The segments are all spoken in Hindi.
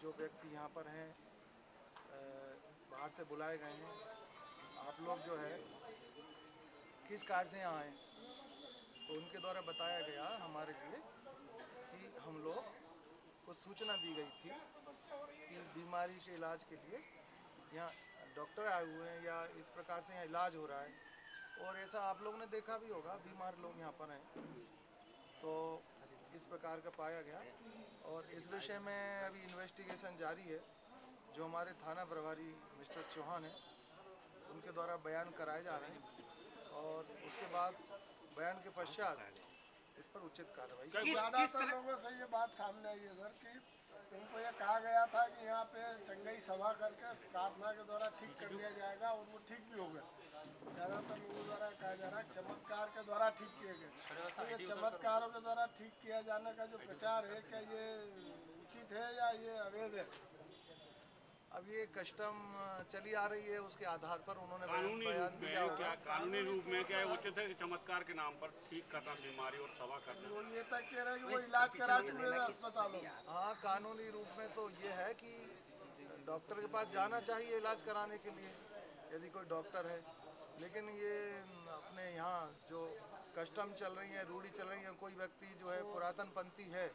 जो व्यक्ति यहाँ पर हैं बाहर से बुलाए गए हैं, आप लोग जो है किस कार्य से यहाँ आए, तो उनके द्वारा बताया गया हमारे लिए कि हम लोग को सूचना दी गई थी कि इस बीमारी के इलाज के लिए यहाँ डॉक्टर आए हुए हैं या इस प्रकार से यहाँ इलाज हो रहा है। और ऐसा आप लोगों ने देखा भी होगा, बीमार लोग यहाँ पर हैं, तो इस प्रकार का पाया गया। और इस विषय में अभी इन्वेस्टिगेशन जारी है। जो हमारे थाना प्रभारी मिस्टर चौहान हैं, उनके द्वारा बयान कराए जा रहे हैं और उसके बाद बयान के पश्चात इस पर उचित कार्रवाई। ज़्यादातर लोगों से ये बात सामने आई है सर कि उनको ये कहा गया था कि यहाँ पे चंगई सभा करके प्रार्थना के द्वारा ठीक कर दिया जाएगा और वो ठीक भी हो गए। ज़्यादातर लोगों द्वारा कहा जा रहा है चमत्कार के द्वारा ठीक किए गए। तो ये चमत्कारों के द्वारा ठीक किया जाने का जो प्रचार है, क्या ये उचित है या ये अवैध है? अब ये कस्टम चली आ रही है, उसके आधार पर उन्होंने बयान दिया होगा। कानूनी रूप में क्या उचित है कि चमत्कार के नाम पर ठीक करना बीमारी और सभा करना? वो ये तक कह रहे हैं कि वो इलाज करा चुके हैं अस्पतालों। हाँ, कानूनी रूप में तो ये है कि डॉक्टर के पास जाना चाहिए इलाज कराने के लिए यदि कोई डॉक्टर है। लेकिन ये अपने यहाँ जो कस्टम चल रही है, रूढ़ी चल रही है, कोई व्यक्ति जो है पुरातन पंथी है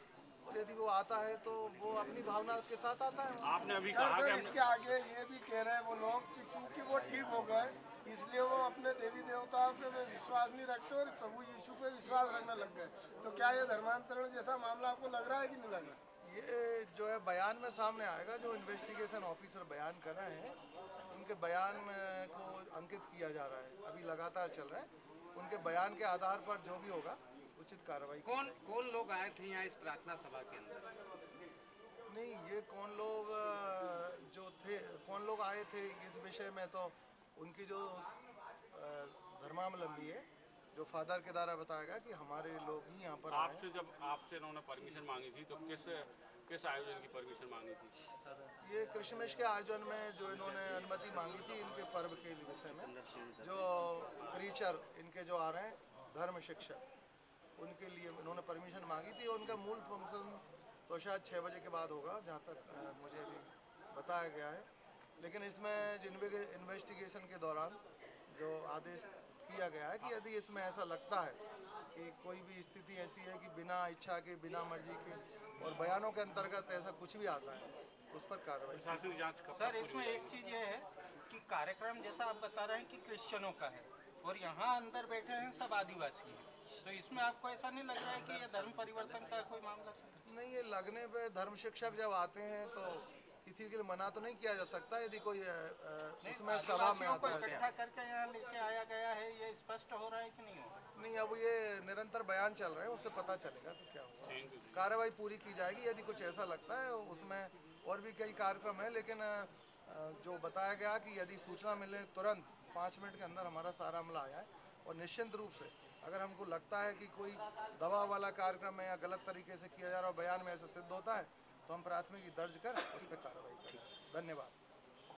और यदि वो आता है तो वो अपनी भावना के साथ आता है। आपने अभी कहा कि इसके आगे ये भी कह रहे हैं वो लोग कि चूंकि वो ठीक हो गए इसलिए वो अपने देवी देवताओं पे विश्वास नहीं रखते और प्रभु यीशु पे विश्वास रखने लग गए। तो क्या ये धर्मांतरण जैसा मामला आपको लग रहा है कि नहीं लग रहा? ये जो है बयान में सामने आएगा। जो इन्वेस्टिगेशन ऑफिसर बयान कर रहे हैं उनके बयान को अंकित किया जा रहा है, अभी लगातार चल रहा है। उनके बयान के आधार पर जो भी होगा उचित कार्रवाई। कौन लोग आए थे यहाँ इस प्रार्थना सभा के अंदर? नहीं, ये कौन लोग जो थे, कौन लोग आए थे इस विषय में तो उनकी जो धर्मावलंबी है, जो फादर के द्वारा बताया गया कि हमारे लोग ही यहाँ पर आपसे जब आपसे इन्होंने परमिशन मांगी थी तो किस आयोजन की परमिशन मांगी थी? ये क्रिसमस के आयोजन में जो इन्होंने अनुमति मांगी थी इनके पर्व के विषय में। जो प्रीचर इनके जो आ रहे हैं, धर्म शिक्षक, उनके लिए इन्होंने परमिशन मांगी थी। और उनका मूल फंक्शन तो शायद 6 बजे के बाद होगा, जहाँ तक मुझे अभी बताया गया है। लेकिन इसमें इन्वेस्टिगेशन के दौरान जो आदेश किया गया है कि यदि इसमें ऐसा लगता है कि कोई भी स्थिति ऐसी है कि बिना इच्छा के, बिना मर्जी के और बयानों के अंतर्गत ऐसा कुछ भी आता है, उस पर कार्रवाई। प्रशासनिक जांच कब? सर, इसमें एक चीज़ ये है कि कार्यक्रम जैसा आप बता रहे हैं कि क्रिश्चियनों का है और यहाँ अंदर बैठे हैं सब आदिवासी हैं, तो इसमें आपको ऐसा नहीं लग रहा है कि ये धर्म परिवर्तन का कोई मामला? नहीं, ये लगने पे धर्म शिक्षक जब आते हैं तो किसी के लिए मना तो नहीं किया जा सकता। यदि कोई उसमें सभा में आता है, इकट्ठा करके यहाँ लेके आया गया है, ये स्पष्ट हो रहा है कि नहीं हो रहा? नहीं, अब ये निरंतर बयान चल रहे हैं, उससे पता चलेगा कि क्या होगा। कार्रवाई पूरी की जाएगी। यदि कुछ ऐसा लगता है, उसमें और भी कई कार्यक्रम है, लेकिन जो बताया गया कि यदि सूचना मिले तुरंत 5 मिनट के अंदर हमारा सारा अमला आया है। और निश्चित रूप से अगर हमको लगता है कि कोई दबाव वाला कार्यक्रम है या गलत तरीके से किया जा रहा है और बयान में ऐसा सिद्ध होता है तो हम प्राथमिकी दर्ज कर उस पर कार्रवाई करें। धन्यवाद।